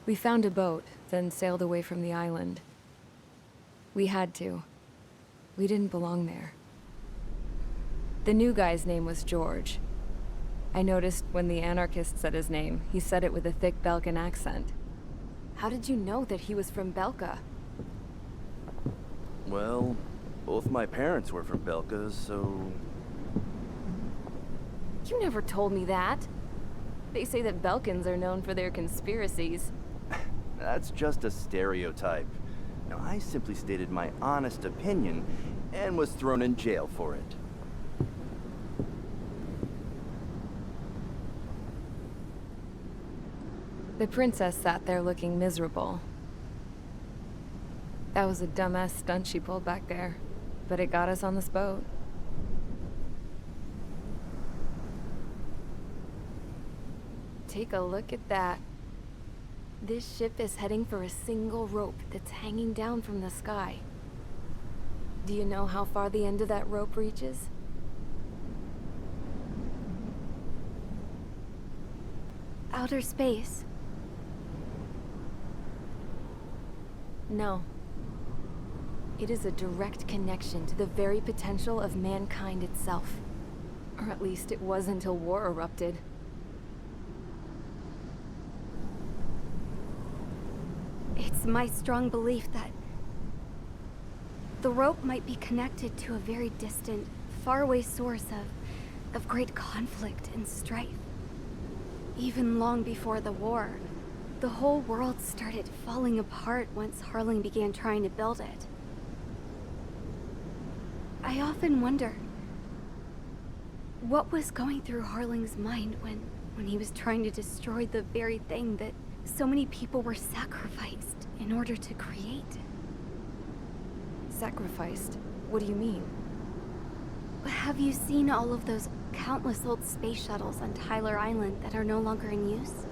We found a boat, then sailed away from the island. We had to. We didn't belong there. The new guy's name was George. I noticed when the anarchist said his name, he said it with a thick Belkan accent. How did you know that he was from Belka? Well, both my parents were from Belka, so... You never told me that. They say that Belkans are known for their conspiracies. That's just a stereotype. Now, I simply stated my honest opinion and was thrown in jail for it. The princess sat there looking miserable. That was a dumbass stunt she pulled back there, but it got us on this boat. Take a look at that. This ship is heading for a single rope that's hanging down from the sky. Do you know how far the end of that rope reaches? Outer space. No. It is a direct connection to the very potential of mankind itself. Or at least it was until war erupted. It's my strong belief that the rope might be connected to a very distant, faraway source of great conflict and strife. Even long before the war, the whole world started falling apart once Harling began trying to build it. I often wonder what was going through Harling's mind when he was trying to destroy the very thing that so many people were sacrificed in order to create. Sacrificed? What do you mean? Have you seen all of those countless old space shuttles on Tyler Island that are no longer in use?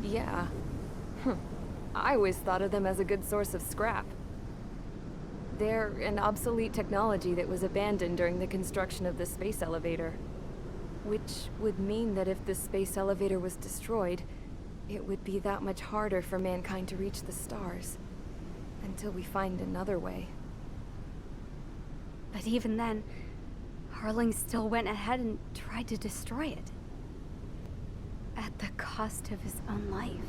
Yeah. I always thought of them as a good source of scrap. They're an obsolete technology that was abandoned during the construction of the space elevator. Which would mean that if the space elevator was destroyed, it would be that much harder for mankind to reach the stars. Until we find another way. But even then, Harling still went ahead and tried to destroy it. At the cost of his own life.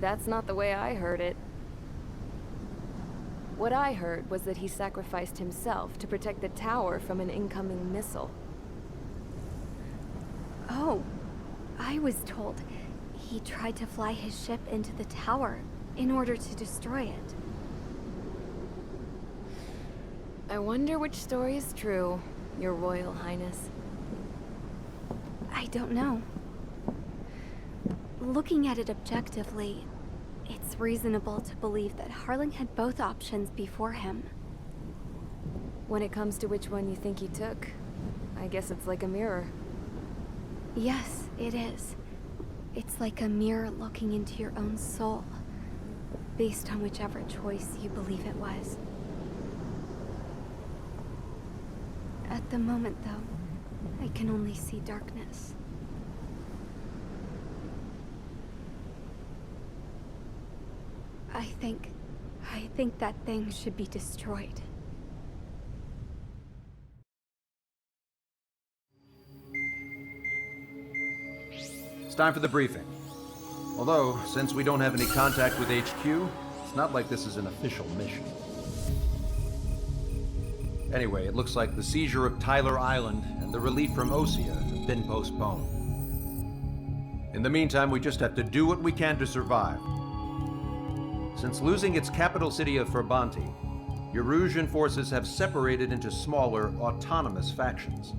That's not the way I heard it. What I heard was that he sacrificed himself to protect the tower from an incoming missile. Oh, I was told he tried to fly his ship into the tower in order to destroy it. I wonder which story is true, Your Royal Highness. I don't know. Looking at it objectively, it's reasonable to believe that Harling had both options before him. When it comes to which one you think he took, I guess it's like a mirror. Yes, it is. It's like a mirror looking into your own soul, based on whichever choice you believe it was. At the moment, though, I can only see darkness. I think that thing should be destroyed. It's time for the briefing. Although, since we don't have any contact with HQ, it's not like this is an official mission. Anyway, it looks like the seizure of Tyler Island and the relief from Osea have been postponed. In the meantime, we just have to do what we can to survive. Since losing its capital city of Ferbanti, Erusian forces have separated into smaller, autonomous factions.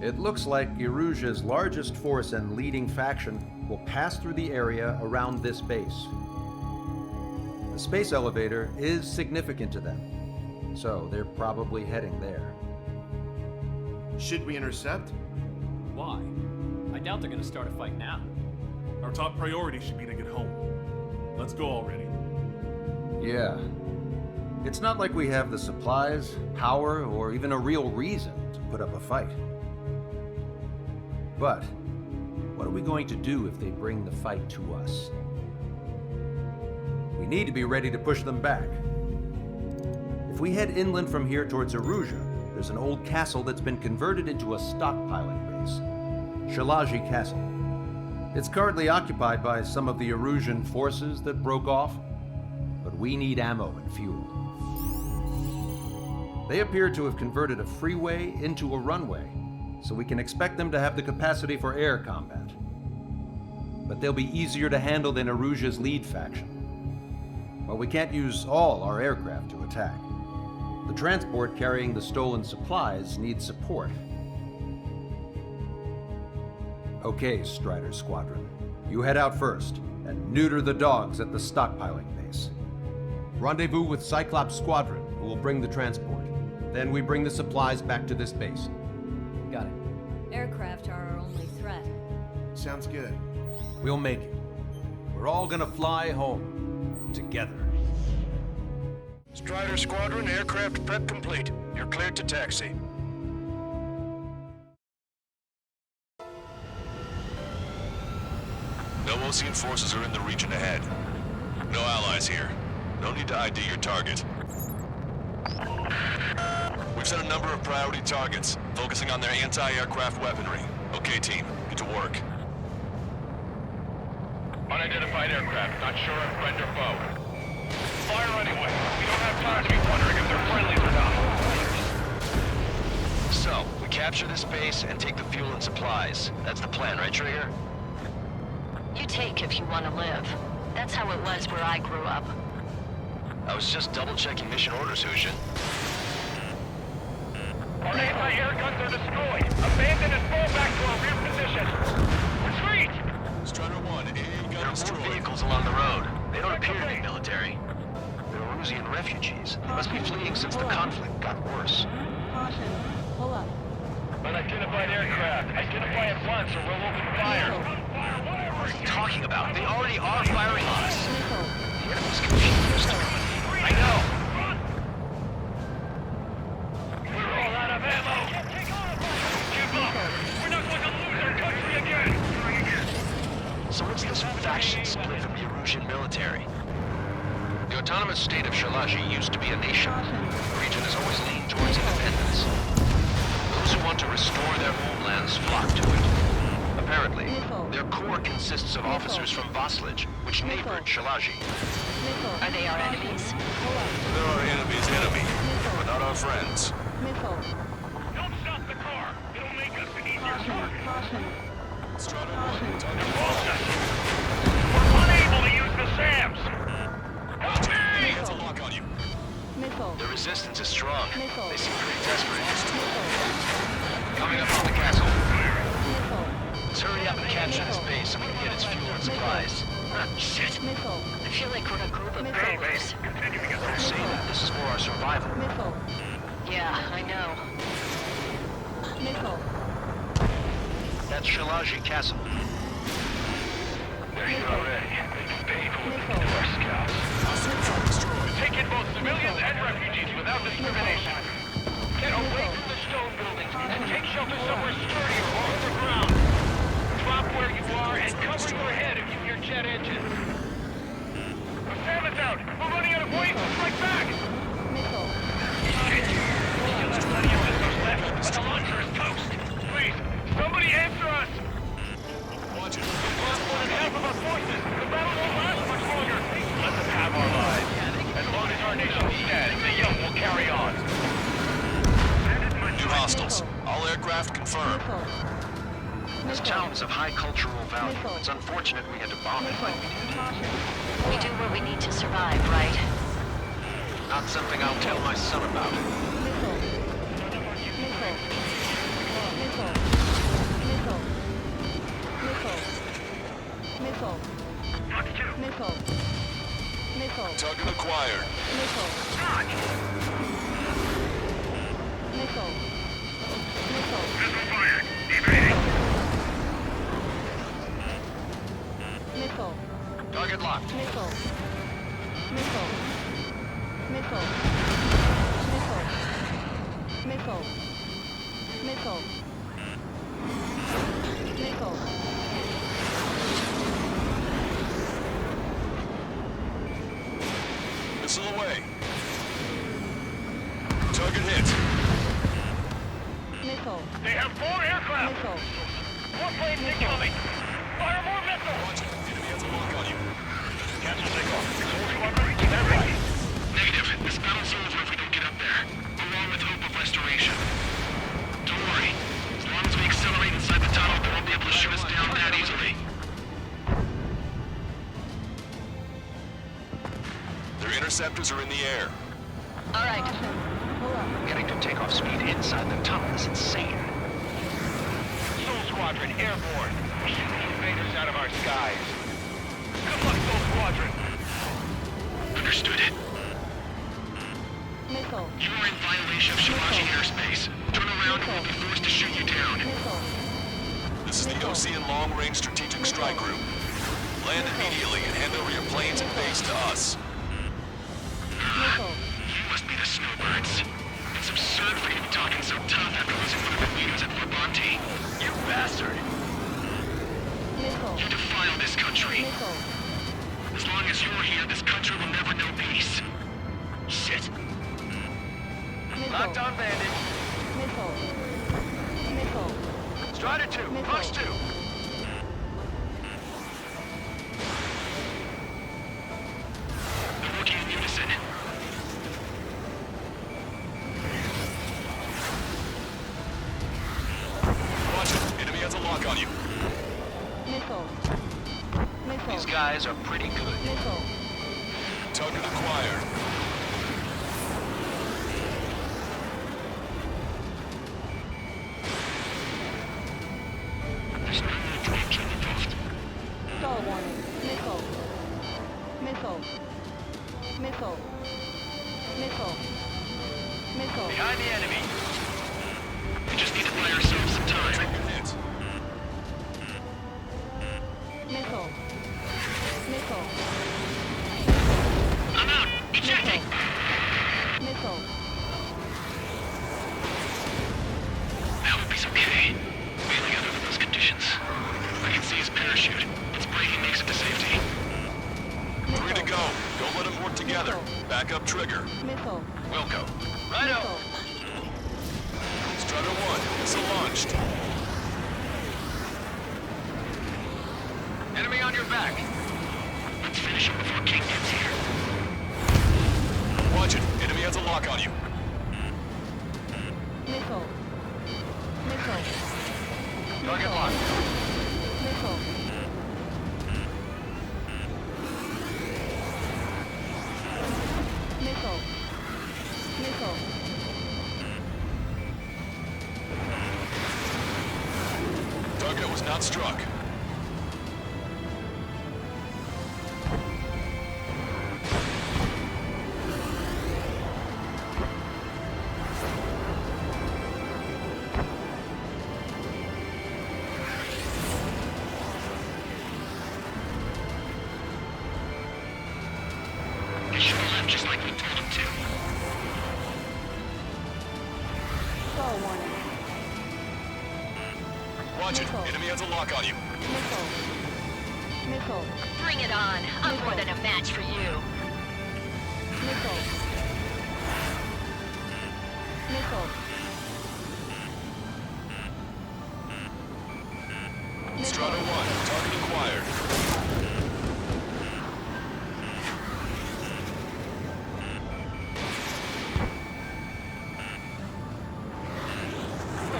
It looks like Erusia's largest force and leading faction will pass through the area around this base. The space elevator is significant to them, so they're probably heading there. Should we intercept? Why? I doubt they're gonna start a fight now. Our top priority should be to get home. Let's go already. Yeah. It's not like we have the supplies, power, or even a real reason to put up a fight. But What are we going to do if they bring the fight to us? We need to be ready to push them back. If we head inland from here towards Erusia, there's an old castle that's been converted into a stockpiling base. Shilage Castle. It's currently occupied by some of the Erusian forces that broke off, but we need ammo and fuel. They appear to have converted a freeway into a runway, so we can expect them to have the capacity for air combat. But they'll be easier to handle than Erusia's lead faction. While we can't use all our aircraft to attack, the transport carrying the stolen supplies needs support. Okay, Strider Squadron. You head out first and neuter the dogs at the stockpiling base. Rendezvous with Cyclops Squadron, who will bring the transport. Then we bring the supplies back to this base. Got it. Aircraft are our only threat. Sounds good. We'll make it. We're all gonna fly home. Together. Strider Squadron, aircraft prep complete. You're cleared to taxi. No Osean forces are in the region ahead. No allies here. No need to ID your target. We've set a number of priority targets, focusing on their anti-aircraft weaponry. Okay, team, get to work. Unidentified aircraft, not sure if friend or foe. Fire anyway. We don't have time to be wondering if they're friendlies or not. So, we capture this base and take the fuel and supplies. That's the plan, right, Trigger? You take if you want to live. That's how it was where I grew up. I was just double-checking mission orders, Hushin. Our anti-air guns are destroyed. Abandon and fall back to our rear position. Retreat! Strider 1, AA gun destroyed. There are more vehicles along the road. They don't appear to be military. They're Erusian refugees. They must be fleeing since the conflict got worse. Caution. Pull up. Unidentified aircraft. Identify at once or we'll open fire. What are you talking about? They already are firing on us. The enemy's confused. I know. We're all out of ammo. Give up. We're not going to lose our country again. So what's this faction split from the Erusian military? The autonomous state of Shilage used to be a nation. The region has always leaned towards independence. Those who want to restore their homelands flock to it. Apparently, their core consists of officers from Voslage, which neighbored Shilage. Are they our enemies? They're our enemy's enemy, but not our friends. Missile. Don't stop the car. It'll make us an easier target. Caution. Strider 1, target We're unable to use the SAMs. Help me! Hands a lock on you. Missile. The resistance is strong. Missile. They seem pretty desperate. Missile. Coming up on the castle. Missile. Let's hurry up and capture this base so we can get its fuel and supplies. Shit. Missile. I feel like we're a group of Missile. burglars. Don't say that. This is for our survival. Missile. Yeah, I know. Missile. That's Shilage Castle. They're here already. They can pay for what they Missile. did to our scouts. Destroyed. Take in both civilians and refugees without discrimination. Get away from the stone buildings and take shelter somewhere sturdier or underground. Drop where you are and cover your head if you hear jet engines. The SAM is out. We're running out of ways to strike back. Missile. Still have plenty of missiles left, but the launcher is toast. Please, somebody answer us. Watch it. We've lost more than half of our forces. The battle won't last much longer. Let them have our lives. As long as our nation stands, the young will carry on. New hostiles. All aircraft confirmed. This town is of high cultural value. It's unfortunate we had to bomb it like we did. Caution. We do what we need to survive, right? Not something I'll tell my son about. Missile. Missile. Missile. Missile. Missile. Missile. Missile. Missile. Target acquired. Missile. Missile. Missile. Missile. Target locked. Missile. Missile. Missile. Missile. Missile. Missile. Missile. flames incoming! Fire more missiles! Watch it. Enemy has a lock on you. Cancel takeoff. Sol Squadron, stand by. Negative. This battle's over if we don't get up there. Along with hope of restoration. Don't worry. As long as we accelerate inside the tunnel, they won't be able to shoot us down that easily. Their interceptors are in the air. All right. Pull up. Getting to takeoff speed inside the tunnel is insane. Sol Squadron, airborne. Shoot the invaders out of our skies. Good luck, Sol Squadron. Understood it. Missile. You are in violation of Shilage airspace. Turn around and we'll be forced to shoot you down. Missile. This is the Ocean Long-Range Strategic Strike Group. Land immediately and hand over your planes and base to us. Missile. You must be the snowbirds. It's absurd for you to be talking so tough after losing one of the leaders at Brabante. You bastard! Missile. You defile this country. Missile. As long as you're here, this country will never know peace. Shit. Missile. Lockdown bandit. Missile. Missile. Strider 2, Fox 2. They're working in unison. Watch it. Enemy has a lock on you. Missile. Missile. These guys are pretty good. Missile. Target acquired. There's no need to get involved. Stall warning. Missile. Missile. Missile. Missile. Missile. Behind the enemy. We just need to buy ourselves some time. Missile. Missile. I'm out. Ejecting. Missile. I hope he's okay. Bailing out under those conditions. I can see his parachute. Its braking makes it to safety. Free to go. Don't let them work together. Back up trigger. Missile. Wilco. Righto. Strider 1. Missile launched. Enemy on your back. Let's finish him before King gets here. Watch it. Enemy has a lock on you. Missile. Missile. Target locked. Missile. Missile. Missile. Target was not struck. They should have left just like we told them to. Stall warning. Watch it. Enemy has a lock on you. Missile. Missile. Bring it on. I'm more than a match for you. Missile. Missile. Strider 1. Target acquired.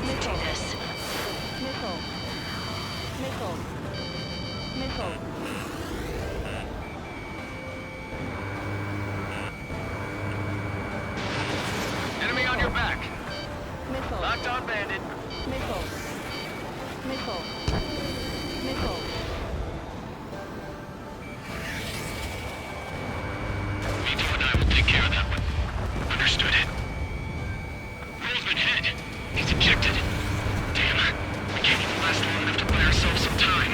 Let's do this. Missile. Missile. Missile. Enemy on your back. Missile. Lockdown bandit. Missile. Missile. Missile. Vito and I will take care of that one. Understood. Roll's been hit. He's ejected. Damn. We can't even last long enough to buy ourselves some time.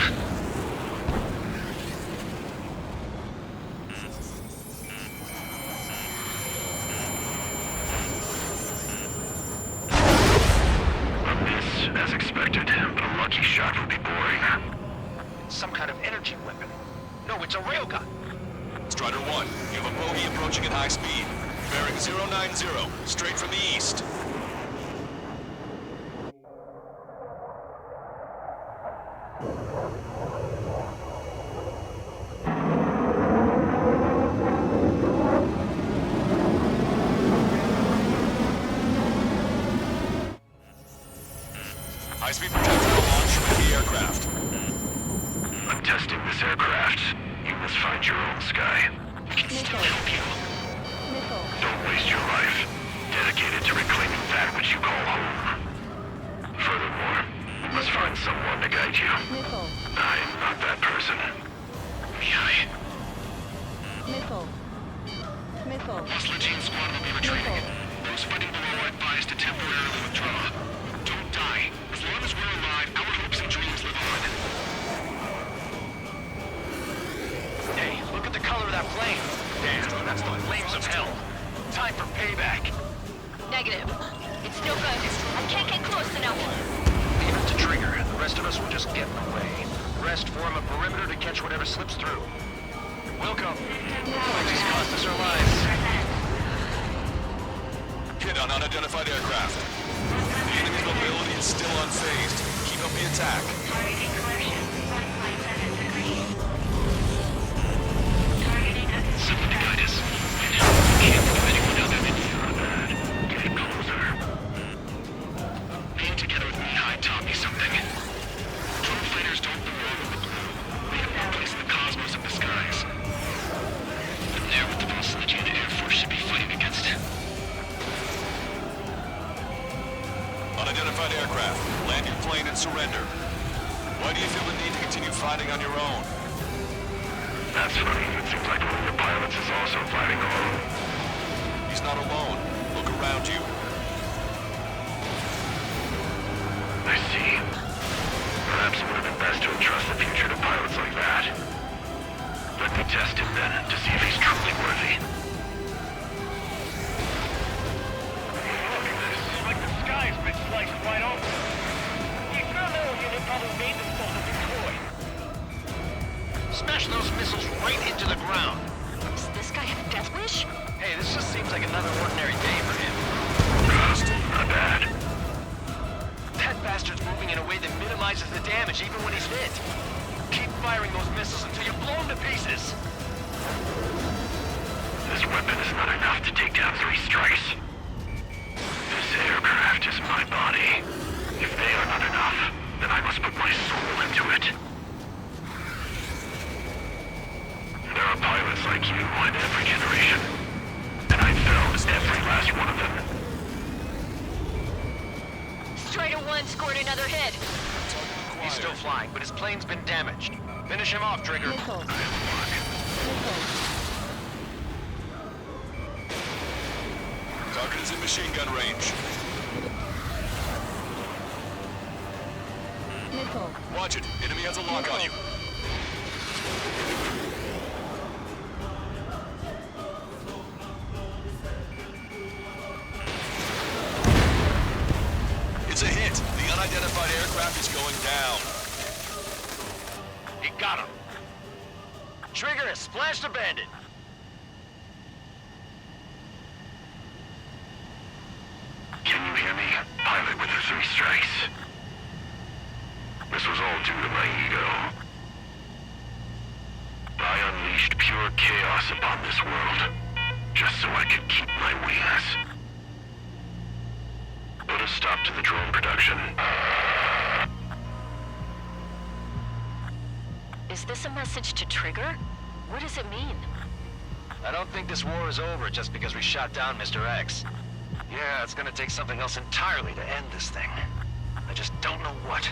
A miss, as expected, but a lucky shot would be boring. Some kind of energy weapon. No, it's a railgun. Strider 1, you have a bogey approaching at high speed. Bearing 090, straight from the east. High-speed projectile launch from the aircraft. I'm testing this aircraft. You must find your own sky. We can still help you. Missile. Don't waste your life. Dedicated to reclaiming that which you call home. Furthermore, you must find someone to guide you. Missile. I am not that person. Beehive. Missile. Missile. Hostile team squad will be retreating. Those fighting below are advised to temporarily withdraw. Don't die. As long as we're alive, our hopes and dreams live on. Hey, look at the color of that flame. Damn, that's the flames of hell. Time for payback. Negative. It's no good. I can't get close enough. Leave it to Trigger. The rest of us will just get in the way. The rest form a perimeter to catch whatever slips through. Welcome. Just cost us our lives. Hit on unidentified aircraft. The enemy's mobility is still unfazed. Keep up the attack. Somebody guide us. Can't do anyone other than you. Get closer. Being together with Beehive taught me something. Drone fighters don't belong in the blue. They have no place in the cosmos of the skies. And they're what the Vosttfr Air Force should be fighting against. Unidentified aircraft. Land your plane and surrender. Why do you feel the need to continue fighting on your own? That's funny. It seems like one of your pilots is also fighting alone. He's not alone. Look around you. I see. Perhaps it would have been best to entrust the future to pilots like that. Let me test him then, to see if he's truly worthy. Look at this. It's like the sky's been sliced wide open. The experimental unit probably made themselves a new toy. Smash those missiles right into the ground. Does this guy have a death wish? Hey, this just seems like another ordinary day for him. Not bad. That bastard's moving in a way that minimizes the damage even when he's hit. Keep firing those missiles until you blow him to pieces. This weapon is not enough to take down 3 strikes. This aircraft is my body. If they are not enough, then I must put my soul into it. There are pilots like you in every generation, and I felled every last one of them. Strider 1 scored another hit. He's still flying, but his plane's been damaged. Finish him off, Trigger. Missile. Target is in machine gun range. Missile. Watch it. Enemy has a lock on you. It's a hit. The unidentified aircraft is going down. He got him. Trigger has splashed a bandit. Can you hear me? Pilot with the 3 strikes. This was all due to my ego. I unleashed pure chaos upon this world, just so I could keep my wings. Put a stop to the drone production. Is this a message to Trigger? What does it mean? I don't think this war is over just because we shot down Mr. X. Yeah, it's gonna take something else entirely to end this thing. I just don't know what.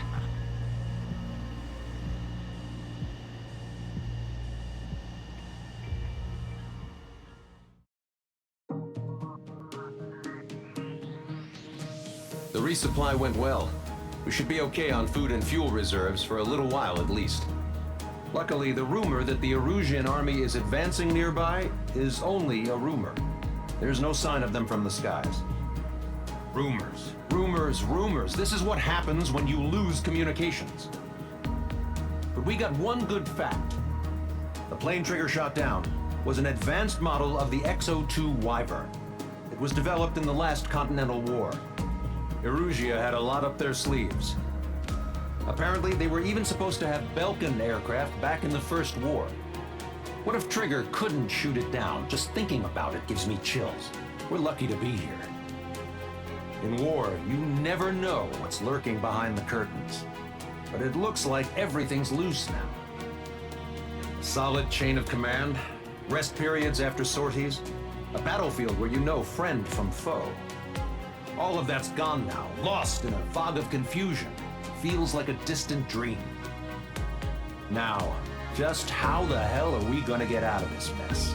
The resupply went well. We should be okay on food and fuel reserves for a little while at least. Luckily, the rumor that the Erusian army is advancing nearby is only a rumor. There's no sign of them from the skies. Rumors, rumors, rumors. This is what happens when you lose communications. But we got one good fact. The plane Trigger shot down was an advanced model of the X-02 Wyvern. It was developed in the last Continental War. Erusia had a lot up their sleeves. Apparently, they were even supposed to have Belkin aircraft back in the First War. What if Trigger couldn't shoot it down? Just thinking about it gives me chills. We're lucky to be here. In war, you never know what's lurking behind the curtains. But it looks like everything's loose now. A solid chain of command, rest periods after sorties, a battlefield where you know friend from foe. All of that's gone now, lost in a fog of confusion. Feels like a distant dream. Now, just how the hell are we gonna get out of this mess?